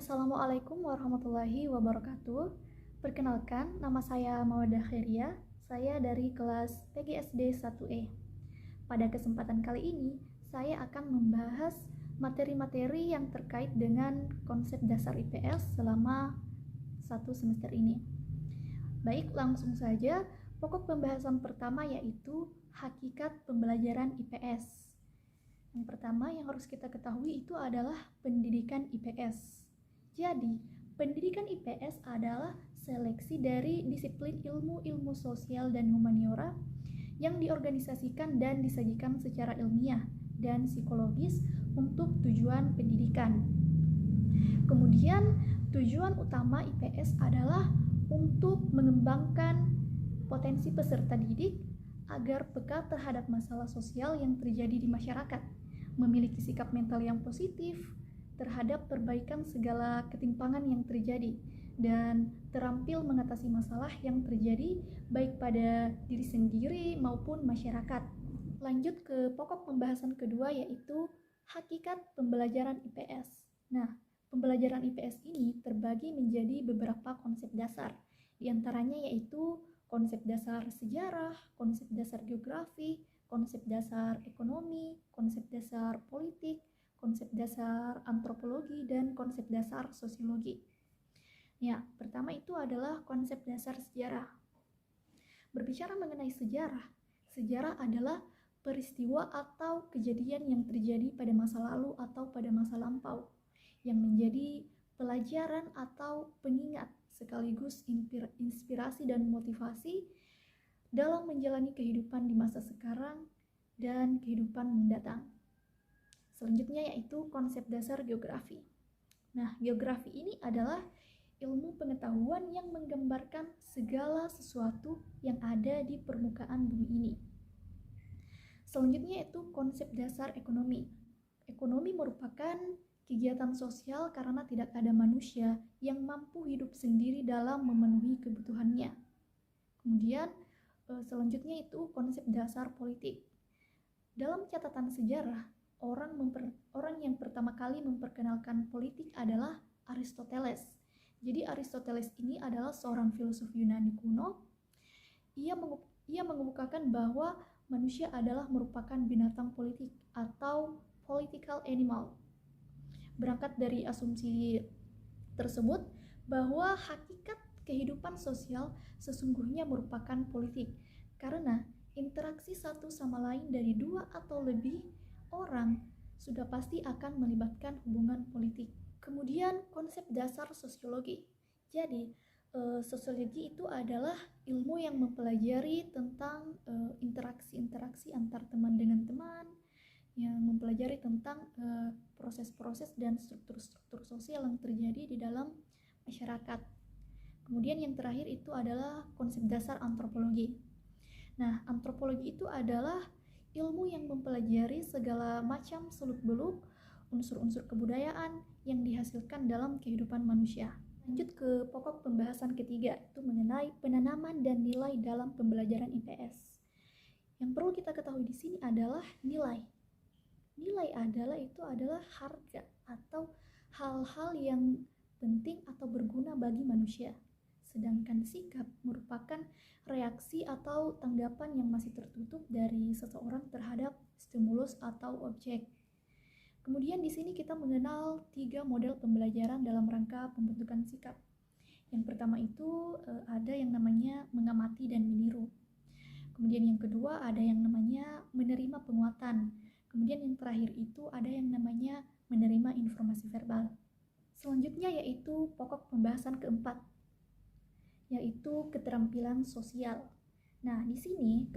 Assalamualaikum warahmatullahi wabarakatuh. Perkenalkan, nama saya Mawadah Khairia. Saya dari kelas PGSD 1E. Pada kesempatan kali ini, saya akan membahas materi-materi yang terkait dengan konsep dasar IPS selama satu semester ini. Baik, langsung saja. Pokok pembahasan pertama yaitu hakikat pembelajaran IPS. Yang pertama yang harus kita ketahui itu adalah pendidikan IPS. Jadi, pendidikan IPS adalah seleksi dari disiplin ilmu sosial dan humaniora yang diorganisasikan dan disajikan secara ilmiah dan psikologis untuk tujuan pendidikan. Kemudian, tujuan utama IPS adalah untuk mengembangkan potensi peserta didik agar peka terhadap masalah sosial yang terjadi di masyarakat, memiliki sikap mental yang positif terhadap perbaikan segala ketimpangan yang terjadi, dan terampil mengatasi masalah yang terjadi baik pada diri sendiri maupun masyarakat. Lanjut ke pokok pembahasan kedua yaitu hakikat pembelajaran IPS. Nah, pembelajaran IPS ini terbagi menjadi beberapa konsep dasar, diantaranya yaitu konsep dasar sejarah, konsep dasar geografi, konsep dasar ekonomi, konsep dasar politik, konsep dasar antropologi, dan konsep dasar sosiologi. Ya, pertama itu adalah konsep dasar sejarah. Berbicara mengenai sejarah, sejarah adalah peristiwa atau kejadian yang terjadi pada masa lalu atau pada masa lampau, yang menjadi pelajaran atau pengingat sekaligus inspirasi dan motivasi dalam menjalani kehidupan di masa sekarang dan kehidupan mendatang. Selanjutnya yaitu konsep dasar geografi. Nah, geografi ini adalah ilmu pengetahuan yang menggambarkan segala sesuatu yang ada di permukaan bumi ini. Selanjutnya yaitu konsep dasar ekonomi. Ekonomi merupakan kegiatan sosial karena tidak ada manusia yang mampu hidup sendiri dalam memenuhi kebutuhannya. Kemudian selanjutnya itu konsep dasar politik. Dalam catatan sejarah, orang yang pertama kali memperkenalkan politik adalah Aristoteles. Jadi Aristoteles ini adalah seorang filsuf Yunani kuno. Ia mengemukakan bahwa manusia adalah merupakan binatang politik atau political animal. Berangkat dari asumsi tersebut bahwa hakikat kehidupan sosial sesungguhnya merupakan politik, karena interaksi satu sama lain dari dua atau lebih orang sudah pasti akan melibatkan hubungan politik. Kemudian konsep dasar sosiologi. Jadi sosiologi itu adalah ilmu yang mempelajari tentang interaksi-interaksi antar teman dengan teman, yang mempelajari tentang proses-proses dan struktur-struktur sosial yang terjadi di dalam masyarakat. Kemudian yang terakhir itu adalah konsep dasar antropologi. Nah, antropologi itu adalah ilmu yang mempelajari segala macam seluk-beluk unsur-unsur kebudayaan yang dihasilkan dalam kehidupan manusia. Lanjut ke pokok pembahasan ketiga, itu mengenai penanaman dan nilai dalam pembelajaran IPS. Yang perlu kita ketahui di sini adalah nilai. Nilai adalah harga atau hal-hal yang penting atau berguna bagi manusia. Sedangkan sikap merupakan reaksi atau tanggapan yang masih tertutup dari seseorang terhadap stimulus atau objek. Kemudian di sini kita mengenal 3 model pembelajaran dalam rangka pembentukan sikap. Yang pertama itu ada yang namanya mengamati dan meniru. Kemudian yang kedua ada yang namanya menerima penguatan. Kemudian yang terakhir itu ada yang namanya menerima informasi verbal. Selanjutnya yaitu pokok pembahasan keempat, yaitu keterampilan sosial. Nah, di sini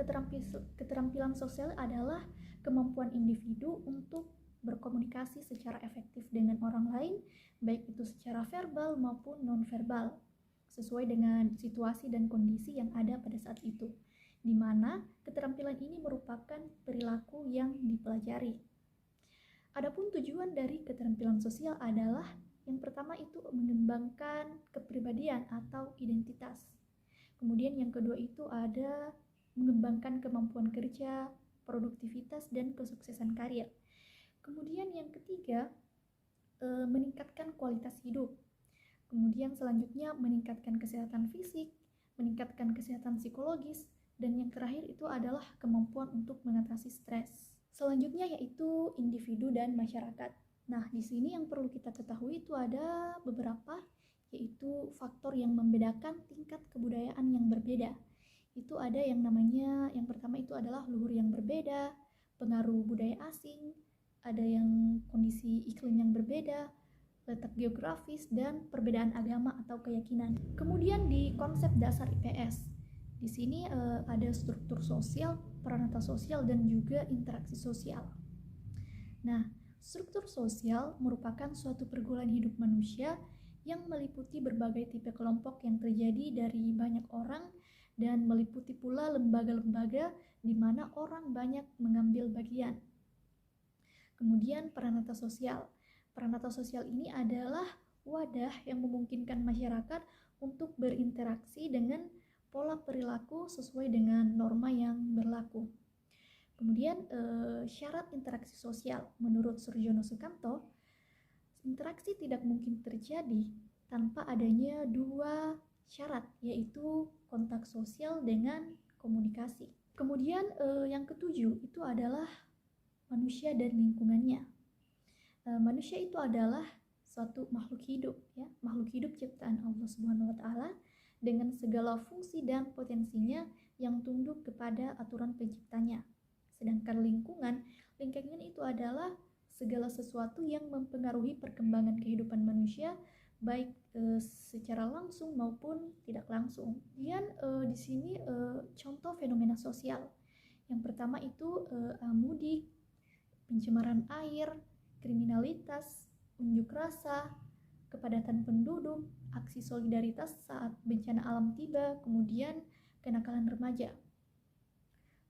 keterampilan sosial adalah kemampuan individu untuk berkomunikasi secara efektif dengan orang lain, baik itu secara verbal maupun non-verbal, sesuai dengan situasi dan kondisi yang ada pada saat itu, di mana keterampilan ini merupakan perilaku yang dipelajari. Adapun tujuan dari keterampilan sosial adalah yang pertama itu mengembangkan kepribadian atau identitas. Kemudian yang kedua itu ada mengembangkan kemampuan kerja, produktivitas, dan kesuksesan karir. Kemudian yang ketiga meningkatkan kualitas hidup. Kemudian selanjutnya meningkatkan kesehatan fisik, meningkatkan kesehatan psikologis, dan yang terakhir itu adalah kemampuan untuk mengatasi stres. Selanjutnya yaitu individu dan masyarakat. Nah, di sini yang perlu kita ketahui itu ada beberapa, yaitu faktor yang membedakan tingkat kebudayaan yang berbeda. Itu ada yang namanya, yang pertama itu adalah luhur yang berbeda, pengaruh budaya asing, ada yang kondisi iklim yang berbeda, letak geografis, dan perbedaan agama atau keyakinan. Kemudian di konsep dasar IPS, di sini ada struktur sosial, peranata sosial, dan juga interaksi sosial. Nah, struktur sosial merupakan suatu pergaulan hidup manusia yang meliputi berbagai tipe kelompok yang terjadi dari banyak orang dan meliputi pula lembaga-lembaga di mana orang banyak mengambil bagian. Kemudian peranata sosial. Peranata sosial ini adalah wadah yang memungkinkan masyarakat untuk berinteraksi dengan pola perilaku sesuai dengan norma yang berlaku. Kemudian syarat interaksi sosial. Menurut Surjono Sukanto, interaksi tidak mungkin terjadi tanpa adanya dua syarat, yaitu kontak sosial dengan komunikasi. Kemudian yang ketujuh itu adalah manusia dan lingkungannya. Manusia itu adalah suatu makhluk hidup, ya, makhluk hidup ciptaan Allah Subhanahu wa taala dengan segala fungsi dan potensinya yang tunduk kepada aturan penciptanya. Sedangkan lingkungan itu adalah segala sesuatu yang mempengaruhi perkembangan kehidupan manusia, baik secara langsung maupun tidak langsung. Kemudian di sini contoh fenomena sosial. Yang pertama itu mudik, pencemaran air, kriminalitas, unjuk rasa, kepadatan penduduk, aksi solidaritas saat bencana alam tiba, kemudian kenakalan remaja.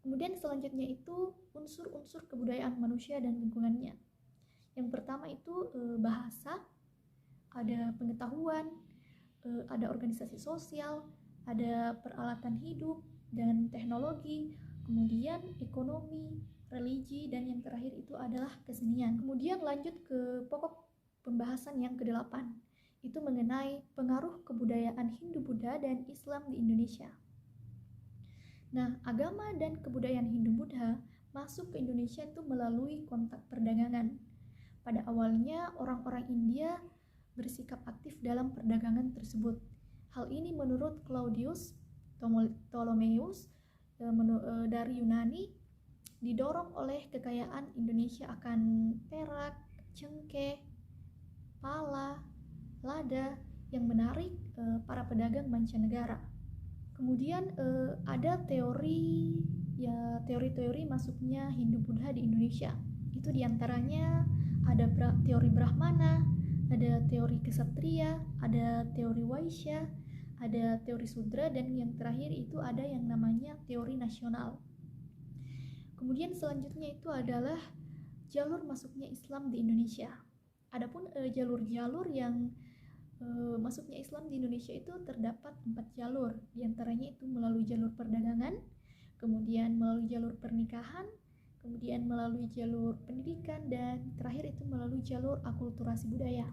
Kemudian selanjutnya itu unsur-unsur kebudayaan manusia dan lingkungannya. Yang pertama itu bahasa, ada pengetahuan, ada organisasi sosial, ada peralatan hidup dan teknologi, kemudian ekonomi, religi, dan yang terakhir itu adalah kesenian. Kemudian lanjut ke pokok pembahasan yang ke-8, itu mengenai pengaruh kebudayaan Hindu-Buddha dan Islam di Indonesia. Nah, agama dan kebudayaan Hindu-Buddha masuk ke Indonesia itu melalui kontak perdagangan. Pada awalnya orang-orang India bersikap aktif dalam perdagangan tersebut. Hal ini menurut Claudius Ptolemeus dari Yunani didorong oleh kekayaan Indonesia akan perak, cengkeh, pala, lada yang menarik para pedagang mancanegara. Kemudian ada teori-teori masuknya Hindu-Buddha di Indonesia. Itu diantaranya ada teori Brahmana, ada teori Ksatria, ada teori Waisya, ada teori Sudra, dan yang terakhir itu ada yang namanya teori nasional. Kemudian selanjutnya itu adalah jalur masuknya Islam di Indonesia. Adapun jalur-jalur yang masuknya Islam di Indonesia itu terdapat 4 jalur. Di antaranya itu melalui jalur perdagangan, kemudian melalui jalur pernikahan, kemudian melalui jalur pendidikan, dan terakhir itu melalui jalur akulturasi budaya.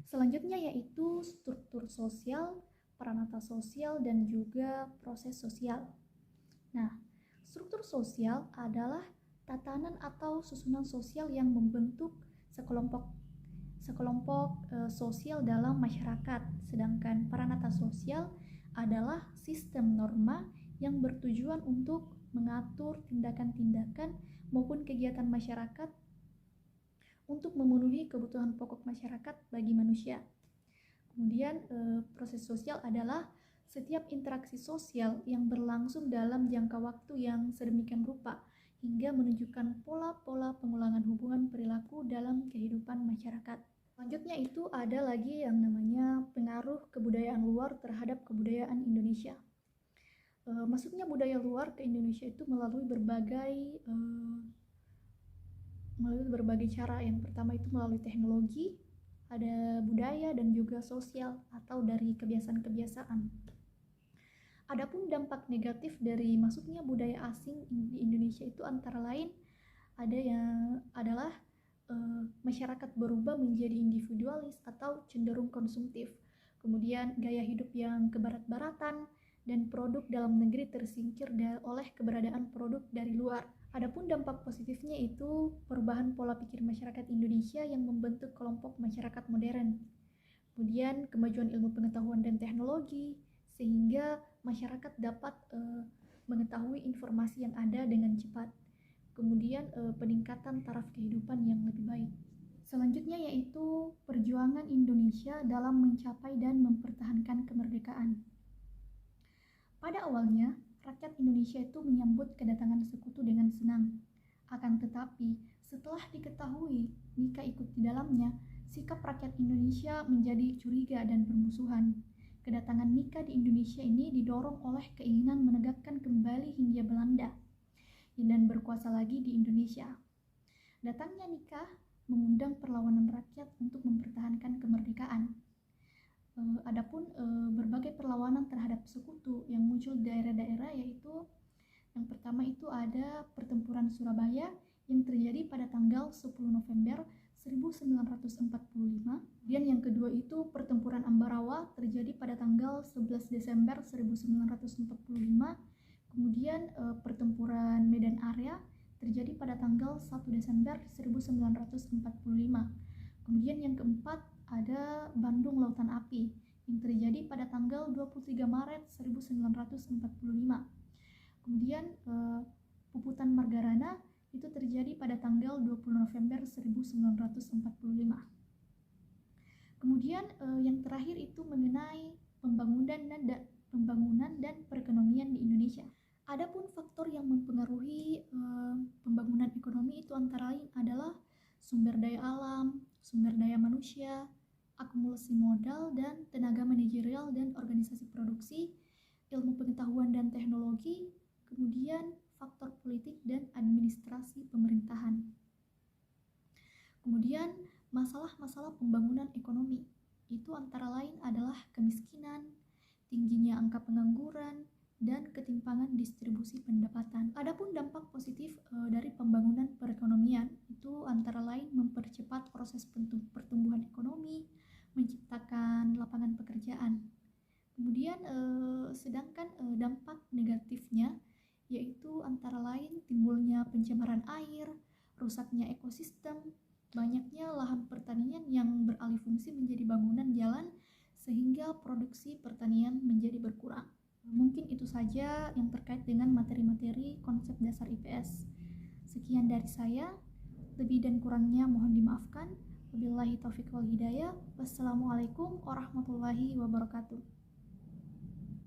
Selanjutnya yaitu struktur sosial, peranata sosial, dan juga proses sosial. Nah, struktur sosial adalah tatanan atau susunan sosial yang membentuk sekelompok sosial dalam masyarakat, sedangkan peranata sosial adalah sistem norma yang bertujuan untuk mengatur tindakan-tindakan maupun kegiatan masyarakat untuk memenuhi kebutuhan pokok masyarakat bagi manusia. Kemudian proses sosial adalah setiap interaksi sosial yang berlangsung dalam jangka waktu yang sedemikian rupa hingga menunjukkan pola-pola pengulangan hubungan perilaku dalam kehidupan masyarakat. Selanjutnya itu ada lagi yang namanya pengaruh kebudayaan luar terhadap kebudayaan Indonesia. Masuknya budaya luar ke Indonesia itu melalui berbagai cara. Yang pertama itu melalui teknologi, ada budaya, dan juga sosial atau dari kebiasaan-kebiasaan. Adapun dampak negatif dari masuknya budaya asing di Indonesia itu antara lain ada yang adalah masyarakat berubah menjadi individualis atau cenderung konsumtif. Kemudian gaya hidup yang kebarat-baratan dan produk dalam negeri tersingkir oleh keberadaan produk dari luar. Adapun dampak positifnya itu perubahan pola pikir masyarakat Indonesia yang membentuk kelompok masyarakat modern. Kemudian kemajuan ilmu pengetahuan dan teknologi sehingga masyarakat dapat mengetahui informasi yang ada dengan cepat. Kemudian peningkatan taraf kehidupan yang lebih baik. Selanjutnya yaitu perjuangan Indonesia dalam mencapai dan mempertahankan kemerdekaan. Pada awalnya, rakyat Indonesia itu menyambut kedatangan sekutu dengan senang. Akan tetapi, setelah diketahui Nika ikut di dalamnya, sikap rakyat Indonesia menjadi curiga dan bermusuhan. Kedatangan Nika di Indonesia ini didorong oleh keinginan menegakkan kembali Hindia Belanda dan berkuasa lagi di Indonesia. Datangnya Nika mengundang perlawanan rakyat untuk mempertahankan kemerdekaan. Adapun berbagai perlawanan terhadap sekutu yang muncul di daerah-daerah, yaitu yang pertama itu ada pertempuran Surabaya yang terjadi pada tanggal 10 November 1945, dan yang kedua itu pertempuran Ambarawa terjadi pada tanggal 11 Desember 1945, kemudian pertempuran Medan Area terjadi pada tanggal 1 Desember 1945. Kemudian yang keempat ada Bandung Lautan Api yang terjadi pada tanggal 23 Maret 1945. Kemudian Puputan Margarana itu terjadi pada tanggal 20 November 1945. Kemudian yang terakhir itu mengenai pembangunan dan perekonomian di Indonesia. Adapun faktor yang mempengaruhi pembangunan ekonomi itu antara lain adalah sumber daya alam, sumber daya manusia, akumulasi modal dan tenaga manajerial dan organisasi produksi, ilmu pengetahuan dan teknologi, kemudian faktor politik dan administrasi pemerintahan. Kemudian masalah-masalah pembangunan ekonomi itu antara lain adalah kemiskinan, tingginya angka pengangguran, dan ketimpangan distribusi pendapatan. Adapun dampak positif dari pembangunan perekonomian itu antara lain mempercepat proses pertumbuhan ekonomi, menciptakan lapangan pekerjaan. Kemudian sedangkan dampak negatifnya yaitu antara lain timbulnya pencemaran air, rusaknya ekosistem, banyaknya lahan pertanian yang beralih fungsi menjadi bangunan jalan sehingga produksi pertanian menjadi berkurang. Mungkin itu saja yang terkait dengan materi-materi konsep dasar IPS. Sekian dari saya, lebih dan kurangnya mohon dimaafkan. Wabillahi taufiq wal hidayah. Wassalamualaikum warahmatullahi wabarakatuh.